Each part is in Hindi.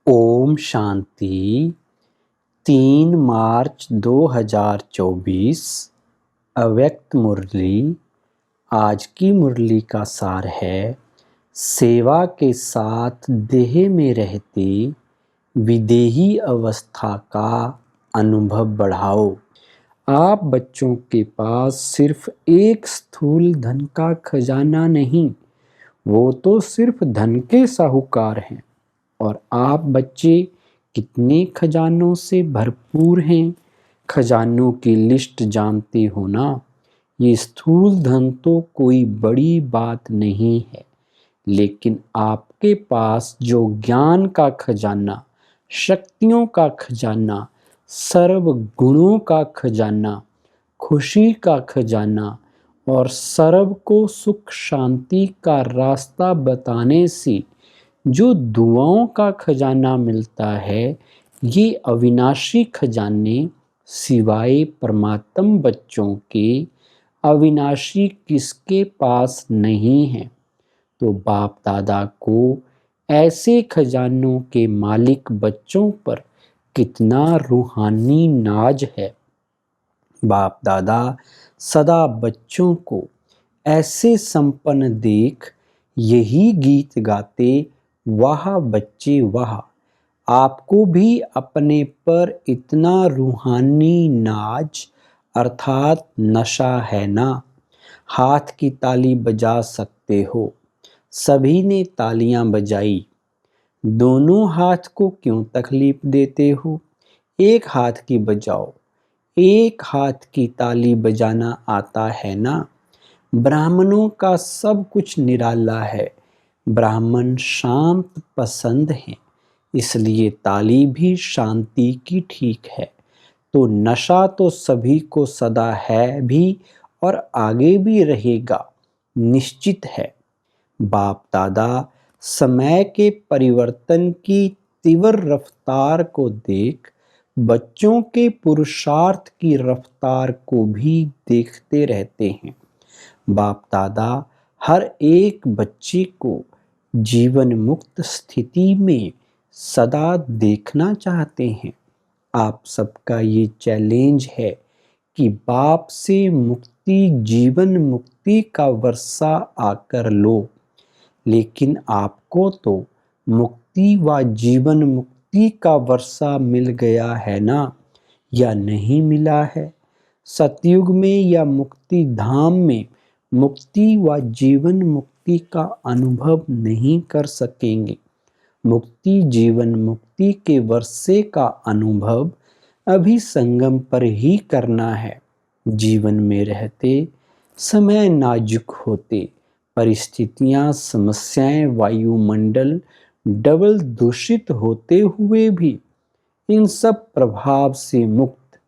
ओम शांति। 3 मार्च 2024 अव्यक्त मुरली। आज की मुरली का सार है, सेवा के साथ देह में रहते विदेही अवस्था का अनुभव बढ़ाओ। आप बच्चों के पास सिर्फ एक स्थूल धन का खजाना नहीं, वो तो सिर्फ धन के साहूकार हैं। और आप बच्चे कितने खजानों से भरपूर हैं, खजानों की लिस्ट जानते हो ना। ये स्थूल धन तो कोई बड़ी बात नहीं है, लेकिन आपके पास जो ज्ञान का खजाना, शक्तियों का खजाना, सर्व गुणों का खजाना, खुशी का खजाना और सर्व को सुख शांति का रास्ता बताने से जो दुआओं का खजाना मिलता है, ये अविनाशी खजाने सिवाय परमात्म बच्चों के अविनाशी किसके पास नहीं है। तो बाप दादा को ऐसे खजानों के मालिक बच्चों पर कितना रूहानी नाज है। बाप दादा सदा बच्चों को ऐसे संपन्न देख यही गीत गाते, वाह बच्चे वाह। आपको भी अपने पर इतना रूहानी नाज अर्थात नशा है ना। हाथ की ताली बजा सकते हो। सभी ने तालियां बजाई। दोनों हाथ को क्यों तकलीफ देते हो? एक हाथ की बजाओ। एक हाथ की ताली बजाना आता है ना। ब्राह्मणों का सब कुछ निराला है। ब्राह्मण शांत पसंद हैं, इसलिए ताली भी शांति की ठीक है। तो नशा तो सभी को सदा है भी और आगे भी रहेगा, निश्चित है। बाप दादा समय के परिवर्तन की तीव्र रफ्तार को देख बच्चों के पुरुषार्थ की रफ्तार को भी देखते रहते हैं। बाप दादा हर एक बच्चे को जीवन मुक्त स्थिति में सदा देखना चाहते हैं। आप सबका ये चैलेंज है कि बाप से मुक्ति, जीवन मुक्ति का वर्षा आकर लो। लेकिन आपको तो मुक्ति व जीवन मुक्ति का वर्षा मिल गया है ना, या नहीं मिला है? सतयुग में या मुक्ति धाम में मुक्ति व जीवन मुक्ति का अनुभव नहीं कर सकेंगे। मुक्ति जीवन मुक्ति के वर्षे का अनुभव अभी संगम पर ही करना है। जीवन में रहते समय नाजुक होते, परिस्थितियां, समस्याएं, वायुमंडल डबल दूषित होते हुए भी इन सब प्रभाव से मुक्त,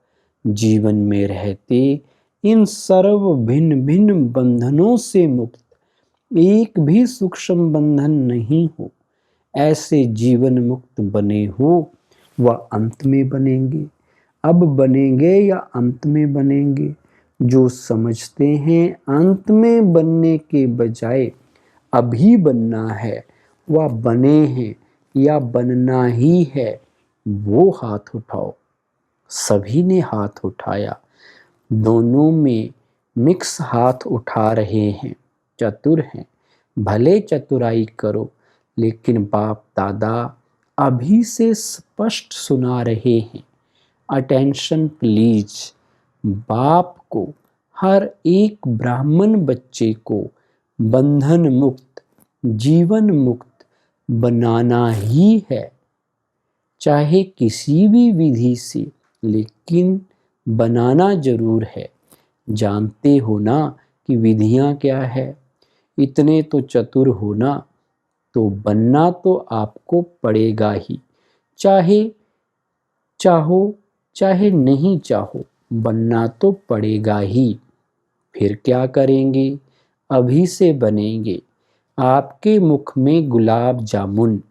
जीवन में रहते इन सर्व भिन्न भिन्न बंधनों से मुक्त, एक भी सूक्ष्म बंधन नहीं हो, ऐसे जीवन मुक्त बने हो व अंत में बनेंगे। अब बनेंगे या अंत में बनेंगे? जो समझते हैं अंत में बनने के बजाय अभी बनना है, वह बने हैं या बनना ही है, वो हाथ उठाओ। सभी ने हाथ उठाया। दोनों में मिक्स हाथ उठा रहे हैं। चतुर हैं, भले चतुराई करो, लेकिन बाप दादा अभी से स्पष्ट सुना रहे हैं। Attention please. बाप को हर एक ब्राह्मण बच्चे को बंधन मुक्त, जीवन मुक्त बनाना ही है, चाहे किसी भी विधि से, लेकिन बनाना जरूर है। जानते हो ना कि विधियां क्या है? इतने तो चतुर हो ना, तो बनना तो आपको पड़ेगा ही। चाहे चाहो चाहे नहीं चाहो, बनना तो पड़ेगा ही। फिर क्या करेंगे? अभी से बनेंगे। आपके मुख में गुलाब जामुन,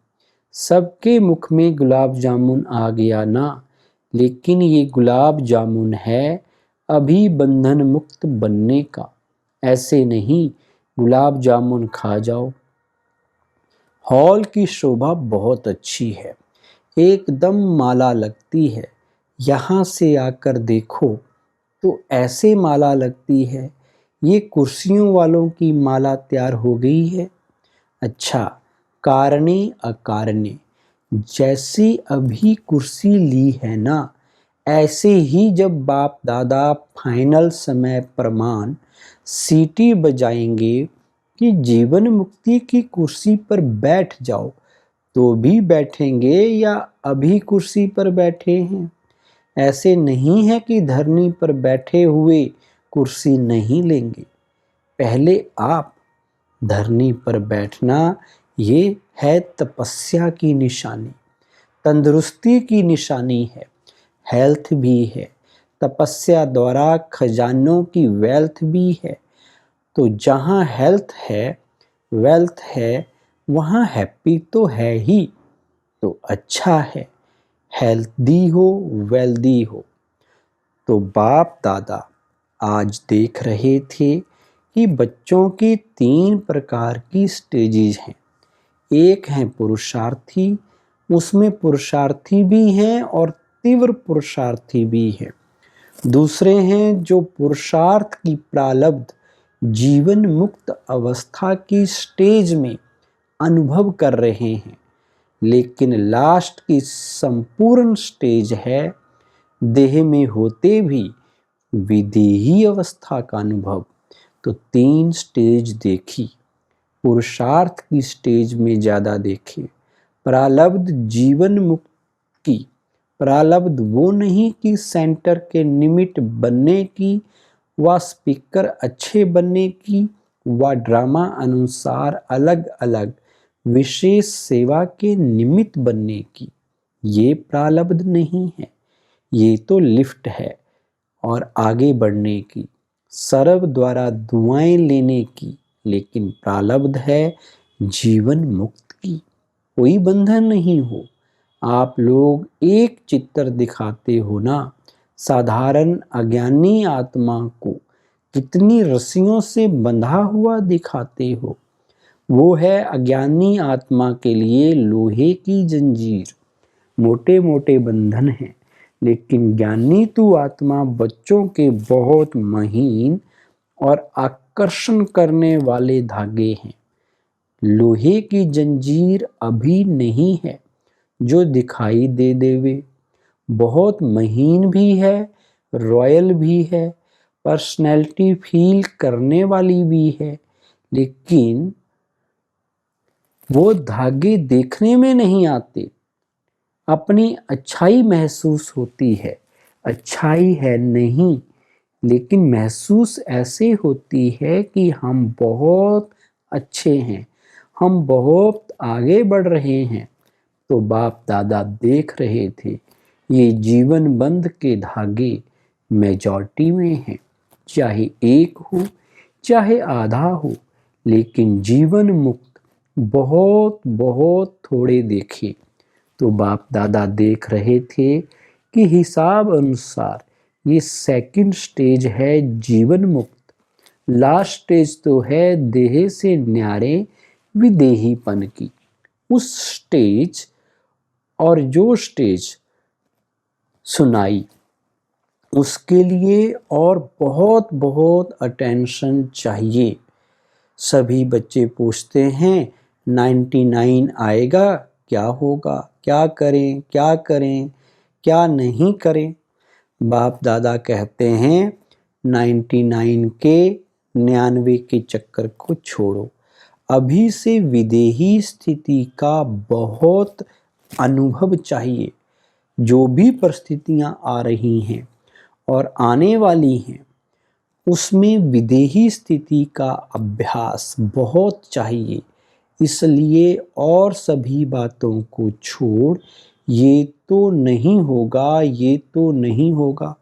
सबके मुख में गुलाब जामुन आ गया ना। लेकिन ये गुलाब जामुन है अभी बंधन मुक्त बनने का। ऐसे नहीं गुलाब जामुन खा जाओ। हॉल की शोभा बहुत अच्छी है, एकदम माला लगती है। यहाँ से आकर देखो तो ऐसे माला लगती है, ये कुर्सियों वालों की माला तैयार हो गई है। अच्छा, कारणे अकारणे, जैसी अभी कुर्सी ली है ना, ऐसे ही जब बाप दादा फाइनल समय प्रमाण सीटी बजाएंगे कि जीवन मुक्ति की कुर्सी पर बैठ जाओ, तो भी बैठेंगे या अभी कुर्सी पर बैठे हैं? ऐसे नहीं है कि धरनी पर बैठे हुए कुर्सी नहीं लेंगे। पहले आप धरनी पर बैठना, ये है तपस्या की निशानी, तंदुरुस्ती की निशानी है, हेल्थ भी है। तपस्या द्वारा खजानों की वेल्थ भी है। तो जहाँ हेल्थ है, वेल्थ है, वहाँ हैप्पी तो है ही। तो अच्छा है, हेल्दी हो, वेल्दी हो। तो बाप दादा आज देख रहे थे कि बच्चों की 3 प्रकार की स्टेजेस हैं। एक है पुरुषार्थी, उसमें पुरुषार्थी भी हैं और तीव्र पुरुषार्थी भी हैं। दूसरे हैं जो पुरुषार्थ की प्रारब्ध जीवन मुक्त अवस्था की स्टेज में अनुभव कर रहे हैं, लेकिन लास्ट की संपूर्ण स्टेज है देह में होते भी विदेही अवस्था का अनुभव। तो 3 स्टेज देखी, पुरुषार्थ की स्टेज में ज़्यादा देखे। प्रारब्ध जीवन मुक्त की, प्रारब्ध वो नहीं कि सेंटर के निमित्त बनने की, व स्पीकर अच्छे बनने की, व ड्रामा अनुसार अलग अलग विशेष सेवा के निमित्त बनने की। ये प्रारब्ध नहीं है, ये तो लिफ्ट है और आगे बढ़ने की, सर्व द्वारा दुआएं लेने की। लेकिन प्रारब्ध है जीवन मुक्त की, कोई बंधन नहीं हो। आप लोग एक चित्र दिखाते हो ना, साधारण अज्ञानी आत्मा को कितनी रस्सियों से बंधा हुआ दिखाते हो। वो है अज्ञानी आत्मा के लिए लोहे की जंजीर, मोटे मोटे बंधन हैं। लेकिन ज्ञानी तू आत्मा बच्चों के बहुत महीन और आकर्षण करने वाले धागे हैं। लोहे की जंजीर अभी नहीं है जो दिखाई दे देवे, बहुत महीन भी है, रॉयल भी है, पर्सनैलिटी फील करने वाली भी है, लेकिन वो धागे देखने में नहीं आते। अपनी अच्छाई महसूस होती है, अच्छाई है नहीं, लेकिन महसूस ऐसे होती है कि हम बहुत अच्छे हैं, हम बहुत आगे बढ़ रहे हैं। तो बाप दादा देख रहे थे ये जीवन बंध के धागे मेजॉरिटी में हैं, चाहे एक हो चाहे आधा हो, लेकिन जीवन मुक्त बहुत बहुत थोड़े देखे। तो बाप दादा देख रहे थे कि हिसाब अनुसार ये सेकंड स्टेज है जीवन मुक्त, लास्ट स्टेज तो है देह से न्यारे विदेहीपन की। उस स्टेज और जो स्टेज सुनाई, उसके लिए और बहुत बहुत अटेंशन चाहिए। सभी बच्चे पूछते हैं 99 आएगा, क्या होगा, क्या करें, क्या करें, क्या नहीं करें। बाप दादा कहते हैं 99 के 99 के चक्कर को छोड़ो, अभी से विदेही स्थिति का बहुत अनुभव चाहिए। जो भी परिस्थितियां आ रही हैं और आने वाली हैं, उसमें विदेही स्थिति का अभ्यास बहुत चाहिए। इसलिए और सभी बातों को छोड़, ये तो नहीं होगा, ये तो नहीं होगा,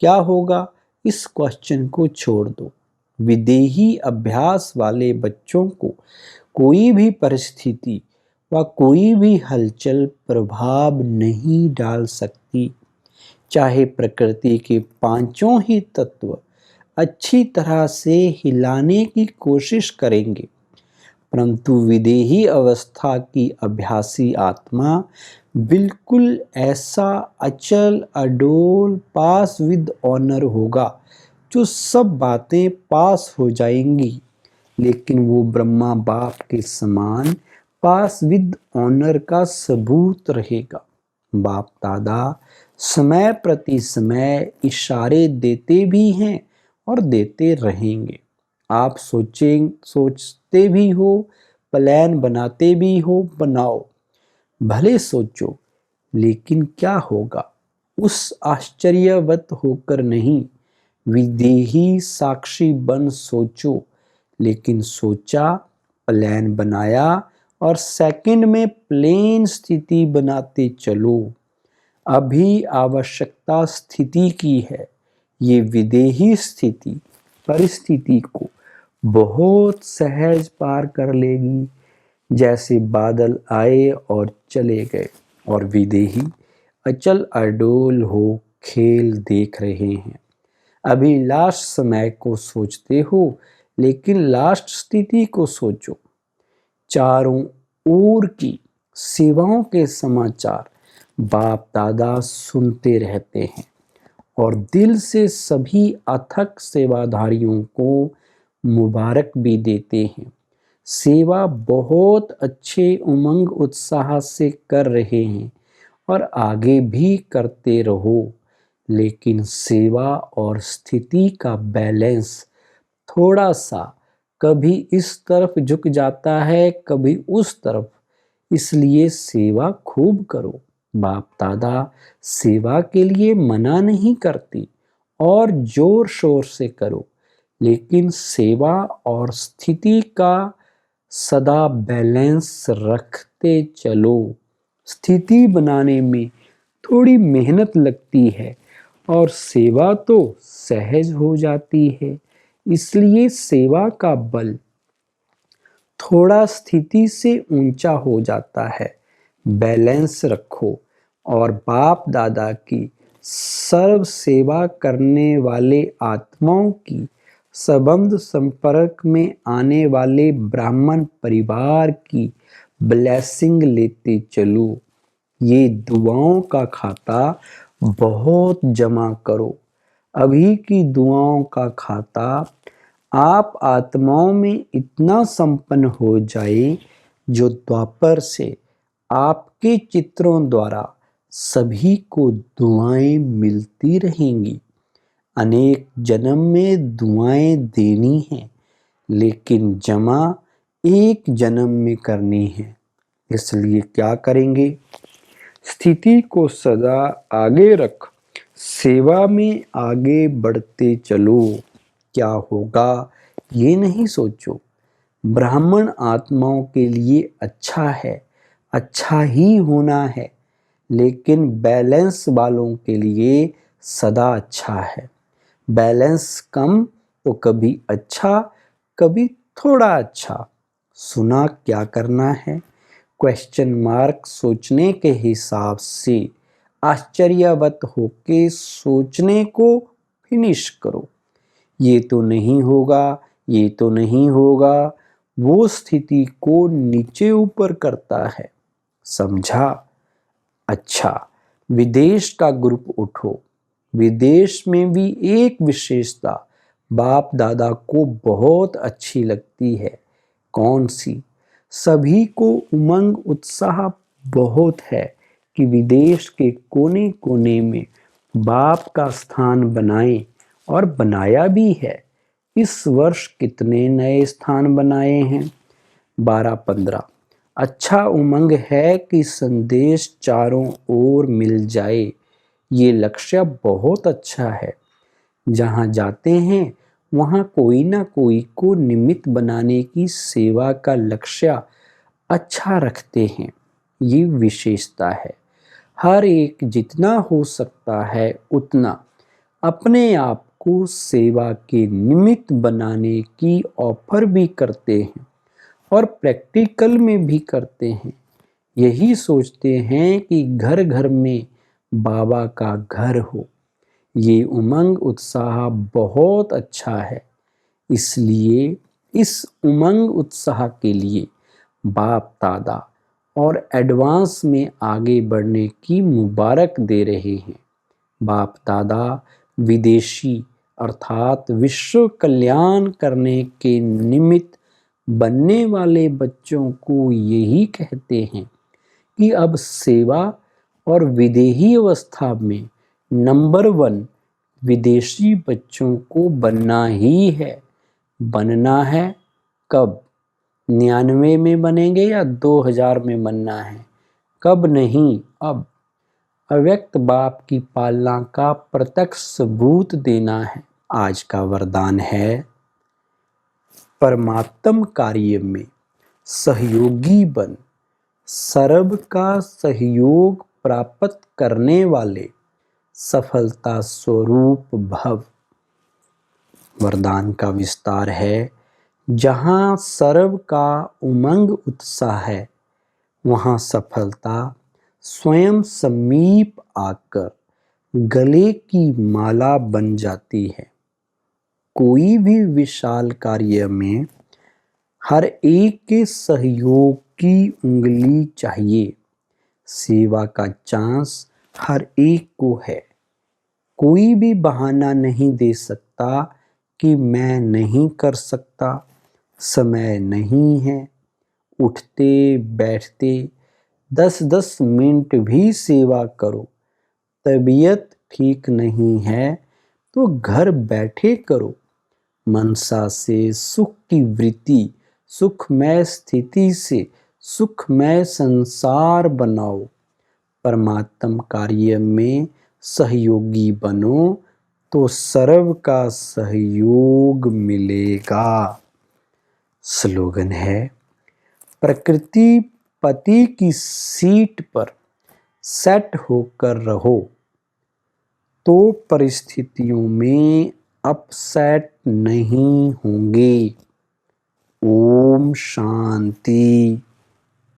क्या होगा, इस क्वेश्चन को छोड़ दो। विदेही अभ्यास वाले बच्चों को कोई भी परिस्थिति व कोई भी हलचल प्रभाव नहीं डाल सकती। चाहे प्रकृति के पांचों ही तत्व अच्छी तरह से हिलाने की कोशिश करेंगे, परंतु विदेही अवस्था की अभ्यासी आत्मा बिल्कुल ऐसा अचल अडोल पास विद ऑनर होगा, जो सब बातें पास हो जाएंगी, लेकिन वो ब्रह्मा बाप के समान पास विद ऑनर का सबूत रहेगा। बाप दादा समय प्रति समय इशारे देते भी हैं और देते रहेंगे। आप सोचते भी हो, प्लान बनाते भी हो, बनाओ, भले सोचो, लेकिन क्या होगा उस आश्चर्यवत होकर नहीं, विदेही साक्षी बन सोचो। लेकिन सोचा, प्लान बनाया और सेकंड में प्लेन स्थिति बनाते चलो। अभी आवश्यकता स्थिति की है। ये विदेही स्थिति परिस्थिति को बहुत सहज पार कर लेगी, जैसे बादल आए और चले गए और विदेही अचल अडोल हो खेल देख रहे हैं। अभी लास्ट समय को सोचते हो, लेकिन लास्ट स्थिति को सोचो। चारों ओर की सेवाओं के समाचार बाप दादा सुनते रहते हैं और दिल से सभी अथक सेवाधारियों को मुबारक भी देते हैं। सेवा बहुत अच्छे उमंग उत्साह से कर रहे हैं और आगे भी करते रहो, लेकिन सेवा और स्थिति का बैलेंस थोड़ा सा कभी इस तरफ झुक जाता है, कभी उस तरफ, इसलिए सेवा खूब करो। बाप दादा सेवा के लिए मना नहीं करती और जोर शोर से करो, लेकिन सेवा और स्थिति का सदा बैलेंस रखते चलो। स्थिति बनाने में थोड़ी मेहनत लगती है और सेवा तो सहज हो जाती है, इसलिए सेवा का बल थोड़ा स्थिति से ऊंचा हो जाता है। बैलेंस रखो और बाप दादा की सर्व सेवा करने वाले आत्माओं की संबंध संपर्क में आने वाले ब्राह्मण परिवार की ब्लेसिंग लेते चलो। ये दुआओं का खाता बहुत जमा करो। अभी की दुआओं का खाता आप आत्माओं में इतना संपन्न हो जाए, जो द्वापर से आपके चित्रों द्वारा सभी को दुआएं मिलती रहेंगी। अनेक जन्म में दुआएं देनी है, लेकिन जमा एक जन्म में करनी है। इसलिए क्या करेंगे? स्थिति को सदा आगे रख सेवा में आगे बढ़ते चलो। क्या होगा ये नहीं सोचो। ब्राह्मण आत्माओं के लिए अच्छा है, अच्छा ही होना है, लेकिन बैलेंस वालों के लिए सदा अच्छा है। बैलेंस कम तो कभी अच्छा, कभी थोड़ा अच्छा। सुना क्या करना है? क्वेश्चन मार्क सोचने के हिसाब से आश्चर्यवत होके सोचने को फिनिश करो। ये तो नहीं होगा, ये तो नहीं होगा, वो स्थिति को नीचे ऊपर करता है। समझा? अच्छा, विदेश का ग्रुप उठो। विदेश में भी एक विशेषता बाप दादा को बहुत अच्छी लगती है। कौन सी? सभी को उमंग उत्साह बहुत है कि विदेश के कोने कोने में बाप का स्थान बनाएं, और बनाया भी है। इस वर्ष कितने नए स्थान बनाए हैं? 12-15। अच्छा उमंग है कि संदेश चारों ओर मिल जाए। ये लक्ष्य बहुत अच्छा है। जहाँ जाते हैं वहाँ कोई ना कोई को निमित्त बनाने की सेवा का लक्ष्य अच्छा रखते हैं। ये विशेषता है। हर एक जितना हो सकता है उतना अपने आप को सेवा के निमित्त बनाने की ऑफर भी करते हैं और प्रैक्टिकल में भी करते हैं। यही सोचते हैं कि घर घर में बाबा का घर हो। ये उमंग उत्साह बहुत अच्छा है। इसलिए इस उमंग उत्साह के लिए बाप दादा और एडवांस में आगे बढ़ने की मुबारक दे रहे हैं। बाप दादा विदेशी अर्थात विश्व कल्याण करने के निमित्त बनने वाले बच्चों को यही कहते हैं कि अब सेवा और विदेही अवस्था में नंबर 1 विदेशी बच्चों को बनना ही है। बनना है कब? 99 में बनेंगे या 2000 में बनना है? कब नहीं, अब। अव्यक्त बाप की पालना का प्रत्यक्ष सबूत देना है। आज का वरदान है, परमात्म कार्य में सहयोगी बन, सर्व का सहयोग प्राप्त करने वाले सफलता स्वरूप भव। वरदान का विस्तार है, जहाँ सर्व का उमंग उत्साह है, वहाँ सफलता स्वयं समीप आकर गले की माला बन जाती है। कोई भी विशाल कार्य में हर एक के सहयोग की उंगली चाहिए। सेवा का चांस हर एक को है। कोई भी बहाना नहीं दे सकता कि मैं नहीं कर सकता, समय नहीं है। उठते बैठते 10-10 मिनट भी सेवा करो। तबीयत ठीक नहीं है तो घर बैठे करो। मनसा से सुख की वृत्ति, सुखमय स्थिति से सुखमय संसार बनाओ। परमात्म कार्य में सहयोगी बनो तो सर्व का सहयोग मिलेगा। स्लोगन है, प्रकृति पति की सीट पर सेट होकर रहो तो परिस्थितियों में अपसेट नहीं होंगे। ओम शांति।